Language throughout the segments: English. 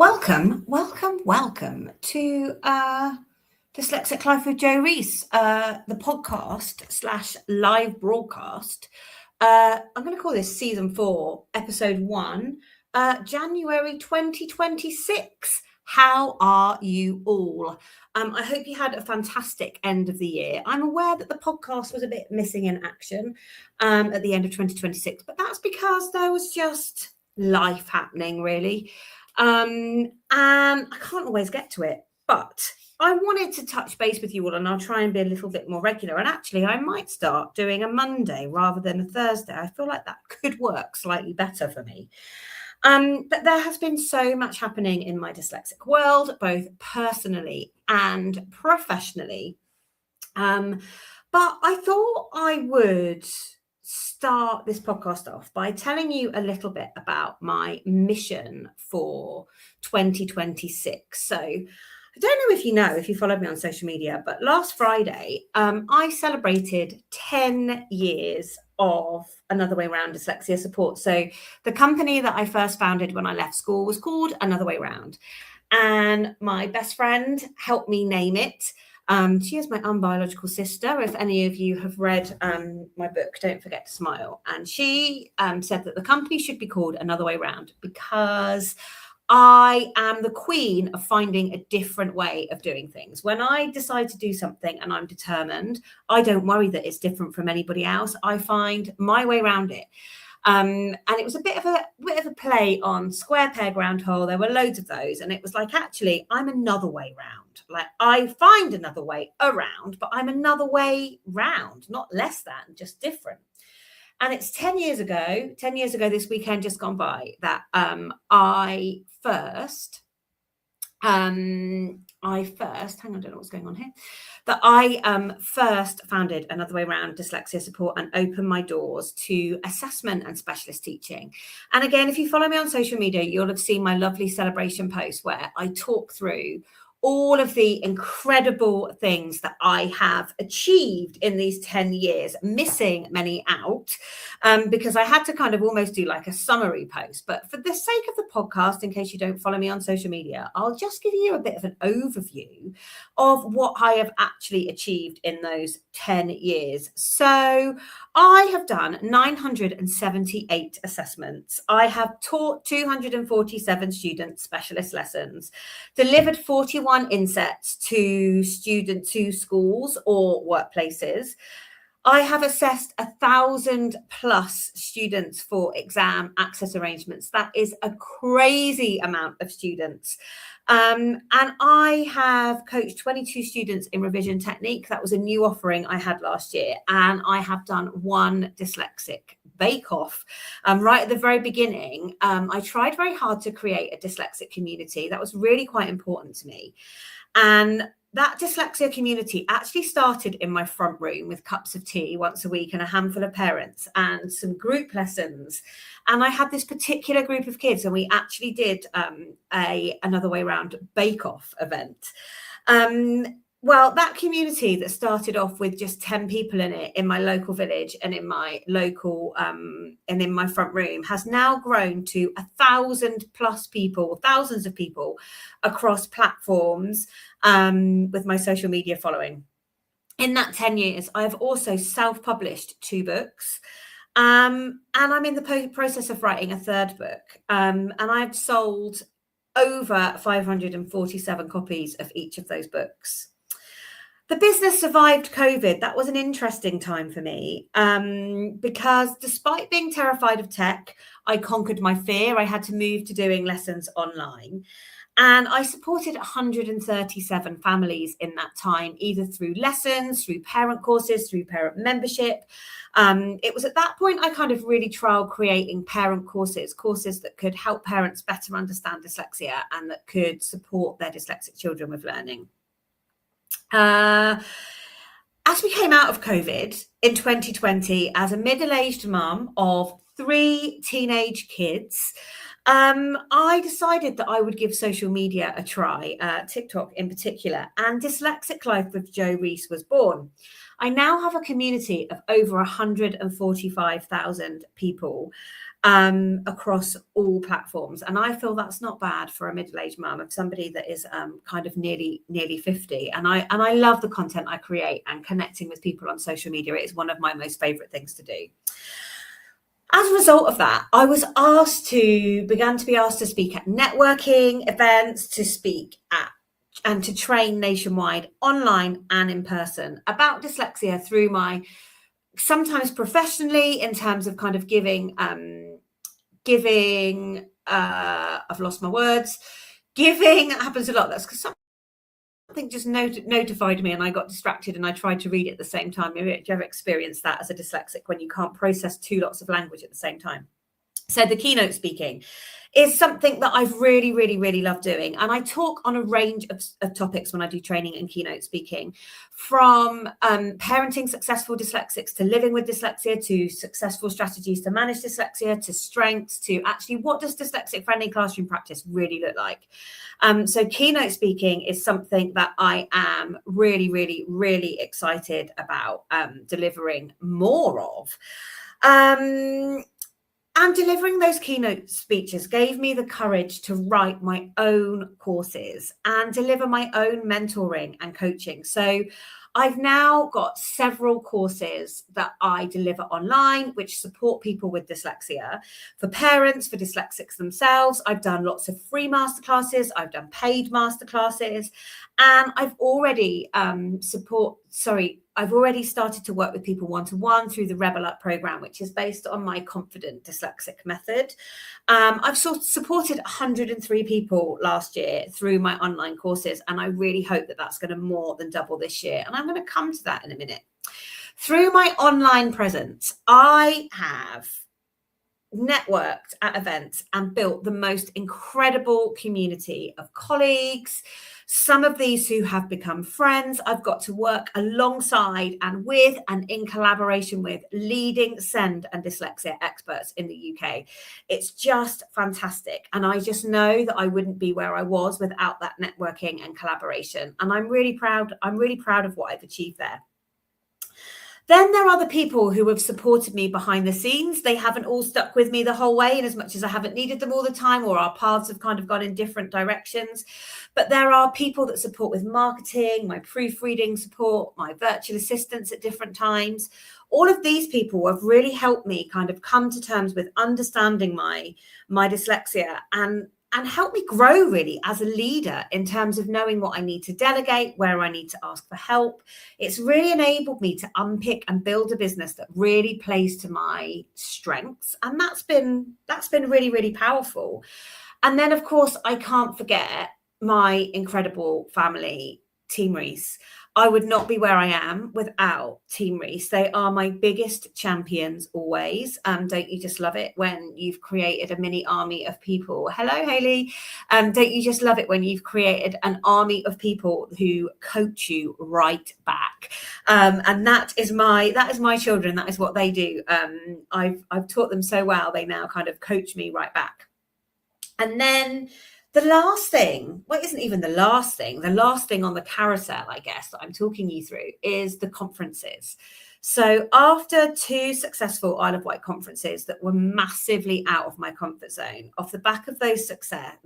Welcome to Dyslexic Life with Joe Reese, the podcast / live broadcast. I'm going to call this season 4, episode 1, January 2026. How are you all? I hope you had a fantastic end of the year. I'm aware that the podcast was a bit missing in action at the end of 2026, but that's because there was just life happening, really. And I can't always get to it, but I wanted to touch base with you all, and I'll try and be a little bit more regular. And actually, I might start doing a Monday rather than a Thursday. I feel like that could work slightly better for me. But there has been so much happening in my dyslexic world, both personally and professionally. But I thought I would start this podcast off by telling you a little bit about my mission for 2026. So I don't know if you followed me on social media, but last Friday, I celebrated 10 years of Another Way Round Dyslexia Support. So the company that I first founded when I left school was called Another Way Round. And my best friend helped me name it. She is my unbiological sister. If any of you have read my book, Don't Forget to Smile. And she said that the company should be called Another Way Round because I am the queen of finding a different way of doing things. When I decide to do something and I'm determined, I don't worry that it's different from anybody else. I find my way around it. And it was a bit of a play on square peg round hole. There were loads of those, and it was like, actually, I'm another way round. Like, I find another way around, but I'm another way round, not less than, just different. And it's 10 years ago this weekend just gone by, that I first, hang on, I don't know what's going on here, that I first founded Another Way Round Dyslexia Support and opened my doors to assessment and specialist teaching. And again, if you follow me on social media, you'll have seen my lovely celebration post where I talk through all of the incredible things that I have achieved in these 10 years, missing many out, because I had to kind of almost do like a summary post. But for the sake of the podcast, in case you don't follow me on social media, I'll just give you a bit of an overview of what I have actually achieved in those 10 years. So I have done 978 assessments. I have taught 247 students specialist lessons, delivered 41 insets to schools or workplaces. I have assessed 1,000 plus students for exam access arrangements. That is a crazy amount of students. And I have coached 22 students in revision technique. That was a new offering I had last year. And I have done one dyslexic bake-off. Right at the very beginning, I tried very hard to create a dyslexic community. That was really quite important to me. And that dyslexia community actually started in my front room with cups of tea once a week and a handful of parents and some group lessons. And I had this particular group of kids, and we actually did Another Way Round bake-off event. Well, that community that started off with just 10 people in it in my local village and in my local and in my front room has now grown to 1,000 plus people, thousands of people across platforms with my social media following. In that 10 years, I've also self-published 2 books. And I'm in the process of writing a 3rd book. And I've sold over 547 copies of each of those books. The business survived COVID. That was an interesting time for me because despite being terrified of tech, I conquered my fear. I had to move to doing lessons online. And I supported 137 families in that time, either through lessons, through parent courses, through parent membership. It was at that point I kind of really trialed creating parent courses that could help parents better understand dyslexia and that could support their dyslexic children with learning. As we came out of COVID in 2020, as a middle-aged mum of 3 teenage kids, I decided that I would give social media a try, TikTok in particular, and Dyslexic Life with Joe Reese was born. I now have a community of over 145,000 people. across all platforms. And I feel that's not bad for a middle-aged mum, of somebody that is kind of nearly 50. And I love the content I create, and connecting with people on social media. It is one of my most favorite things to do. As a result of that, I began to be asked to speak at networking events, to speak at and to train nationwide, online and in person, about dyslexia through my, sometimes professionally, in terms of kind of giving, I've lost my words. Giving happens a lot. That's because something just notified me and I got distracted and I tried to read it at the same time. Have you ever experienced that as a dyslexic, when you can't process two lots of language at the same time? So the keynote speaking is something that I've really, really, really loved doing. And I talk on a range of topics when I do training and keynote speaking, from parenting successful dyslexics, to living with dyslexia, to successful strategies to manage dyslexia, to strengths, to actually what does dyslexic friendly classroom practice really look like. So keynote speaking is something that I am really, really, really excited about delivering more of. And delivering those keynote speeches gave me the courage to write my own courses and deliver my own mentoring and coaching. So I've now got several courses that I deliver online, which support people with dyslexia, for parents, for dyslexics themselves. I've done lots of free masterclasses. I've done paid masterclasses, and I've already I've already started to work with people one-to-one through the Rebel Up program, which is based on my confident dyslexic method. I've supported 103 people last year through my online courses, and I really hope that that's going to more than double this year. And I'm going to come to that in a minute. Through my online presence, I have networked at events and built the most incredible community of colleagues, some of these who have become friends. I've got to work alongside and with and in collaboration with leading SEND and dyslexia experts in the UK. It's just fantastic. And I just know that I wouldn't be where I was without that networking and collaboration. And I'm really proud. I'm really proud of what I've achieved there. Then there are the people who have supported me behind the scenes. They haven't all stuck with me the whole way, in as much as I haven't needed them all the time, or our paths have kind of gone in different directions. But there are people that support with marketing, my proofreading support, my virtual assistants at different times. All of these people have really helped me kind of come to terms with understanding my dyslexia, and help me grow really as a leader in terms of knowing what I need to delegate, where I need to ask for help. It's really enabled me to unpick and build a business that really plays to my strengths. And that's been really, really powerful. And then, of course, I can't forget my incredible family, Team Reese. I would not be where I am without Team Reese. They are my biggest champions always. Don't you just love it when you've created a mini army of people? Hello, Hayley. Don't you just love it when you've created an army of people who coach you right back? And that is my children. That is what they do. I've taught them so well. They now kind of coach me right back. And then the last thing, well, it isn't even the last thing on the carousel, I guess, that I'm talking you through is the conferences. So after 2 successful Isle of Wight conferences that were massively out of my comfort zone, off the back of the success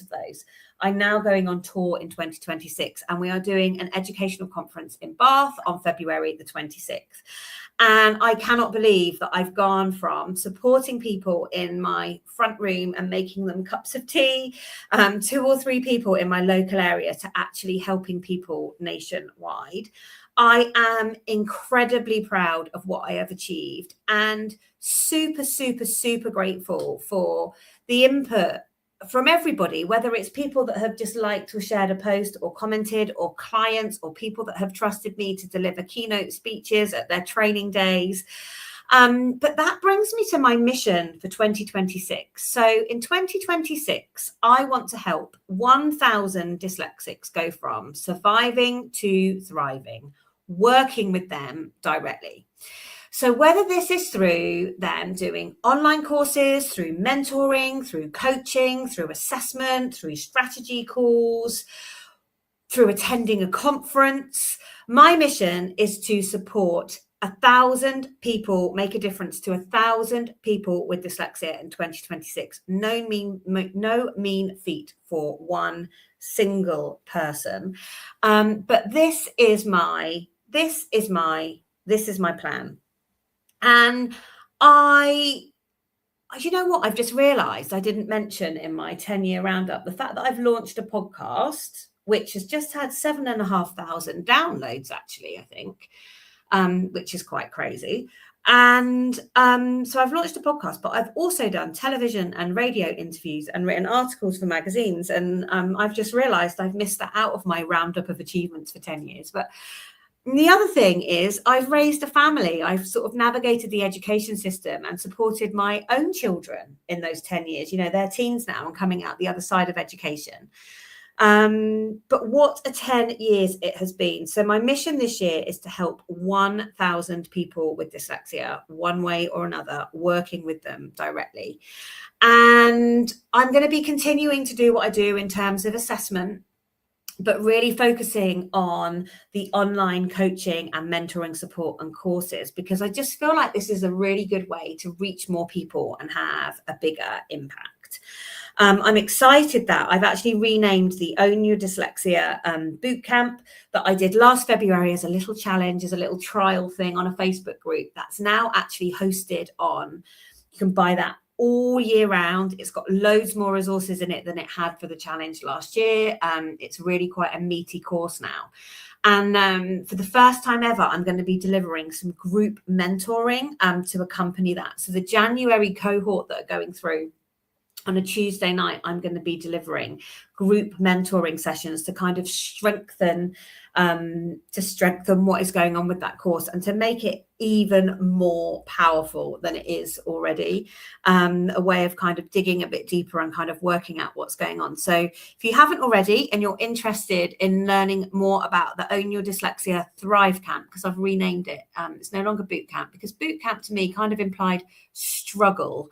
of those, I'm now going on tour in 2026, and we are doing an educational conference in Bath on February the 26th. And I cannot believe that I've gone from supporting people in my front room and making them cups of tea, 2 or 3 people in my local area, to actually helping people nationwide. I am incredibly proud of what I have achieved, and super, super, super grateful for the input from everybody, whether it's people that have just liked or shared a post or commented, or clients, or people that have trusted me to deliver keynote speeches at their training days. But that brings me to my mission for 2026. So in 2026, I want to help 1,000 dyslexics go from surviving to thriving, working with them directly. So whether this is through them doing online courses, through mentoring, through coaching, through assessment, through strategy calls, through attending a conference, my mission is to support 1,000 people, make a difference to 1,000 people with dyslexia in 2026. No mean feat for one single person. But this is my plan. And you know what, I've just realized I didn't mention in my 10-year roundup the fact that I've launched a podcast which has just had 7,500 downloads, actually, I think, which is quite crazy. And so I've launched a podcast, but I've also done television and radio interviews and written articles for magazines. And I've just realized I've missed that out of my roundup of achievements for 10 years. But the other thing is I've raised a family. I've sort of navigated the education system and supported my own children in those 10 years. You know, they're teens now and coming out the other side of education. But what a 10 years it has been. So my mission this year is to help 1,000 people with dyslexia, one way or another, working with them directly. And I'm going to be continuing to do what I do in terms of assessment, but really focusing on the online coaching and mentoring support and courses, because I just feel like this is a really good way to reach more people and have a bigger impact. I'm excited that I've actually renamed the Own Your Dyslexia bootcamp that I did last February as a little challenge, as a little trial thing on a Facebook group. That's now actually hosted on, you can buy that all year round. It's got loads more resources in it than it had for the challenge last year. It's really quite a meaty course now. And for the first time ever, I'm going to be delivering some group mentoring to accompany that. So the January cohort that are going through, on a Tuesday night, I'm going to be delivering group mentoring sessions to kind of strengthen what is going on with that course and to make it even more powerful than it is already. A way of kind of digging a bit deeper and kind of working out what's going on. So if you haven't already and you're interested in learning more about the Own Your Dyslexia Thrive Camp, because I've renamed it, it's no longer boot camp, because boot camp to me kind of implied struggle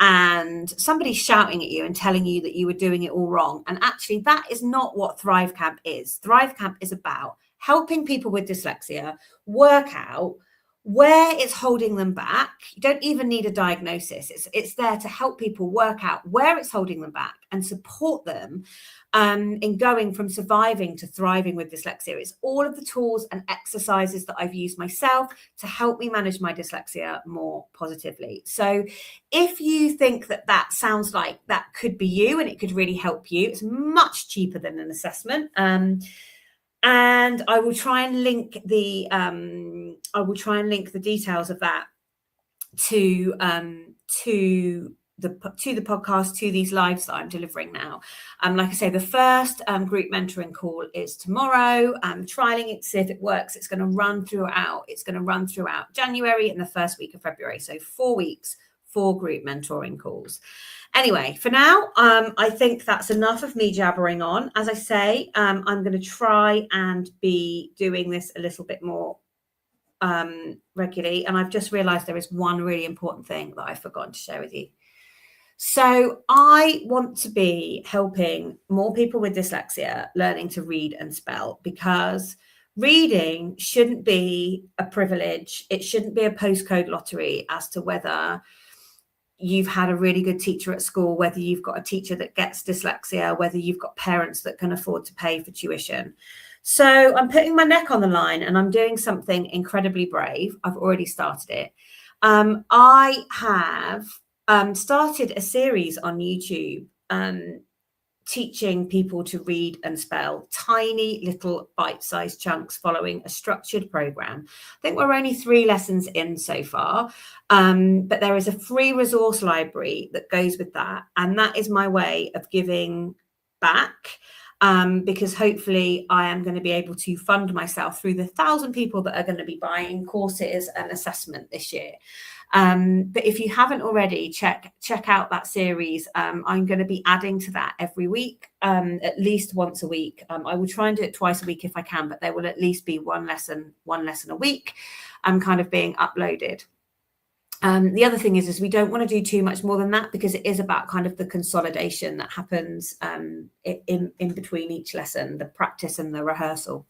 and somebody shouting at you and telling you that you were doing it all wrong. And actually, that is not what Thrive Camp is. Thrive Camp is about helping people with dyslexia work out where it's holding them back. You don't even need a diagnosis. It's there to help people work out where it's holding them back and support them in going from surviving to thriving with dyslexia. It's all of the tools and exercises that I've used myself to help me manage my dyslexia more positively. So if you think that that sounds like that could be you and it could really help you, it's much cheaper than an assessment. And I will try and link the details of that to the podcast, to these lives that I'm delivering now. Like I say, the first group mentoring call is tomorrow. I'm trialing it to see if it works. It's going to run throughout January and the first week of February. So 4 weeks, 4 group mentoring calls. Anyway, for now, I think that's enough of me jabbering on. As I say, I'm going to try and be doing this a little bit more regularly. And I've just realized there is one really important thing that I've forgotten to share with you. So I want to be helping more people with dyslexia learning to read and spell, because reading shouldn't be a privilege. It shouldn't be a postcode lottery as to whether you've had a really good teacher at school, whether you've got a teacher that gets dyslexia, whether you've got parents that can afford to pay for tuition. So I'm putting my neck on the line and I'm doing something incredibly brave. I've already started it. I have started a series on YouTube teaching people to read and spell, tiny little bite-sized chunks following a structured program. I think we're only 3 lessons in so far, but there is a free resource library that goes with that. And that is my way of giving back, because hopefully I am going to be able to fund myself through the 1,000 people that are going to be buying courses and assessment this year. But if you haven't already, check out that series. I'm going to be adding to that every week, at least once a week. I will try and do it twice a week if I can, but there will at least be one lesson a week kind of being uploaded. The other thing is we don't want to do too much more than that, because it is about kind of the consolidation that happens in between each lesson, the practice and the rehearsal.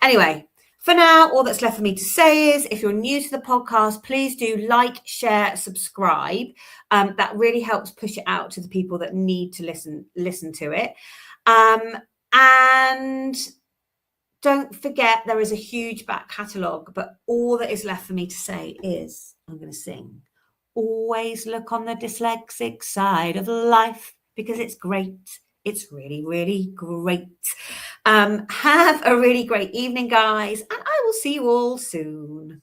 Anyway, For now, all that's left for me to say is, if you're new to the podcast, please do like, share, subscribe. That really helps push it out to the people that need to listen to it. And don't forget, there is a huge back catalogue, but all that is left for me to say is, I'm going to sing. Always look on the dyslexic side of life, because it's great. It's really, really great. Have a really great evening, guys, and I will see you all soon.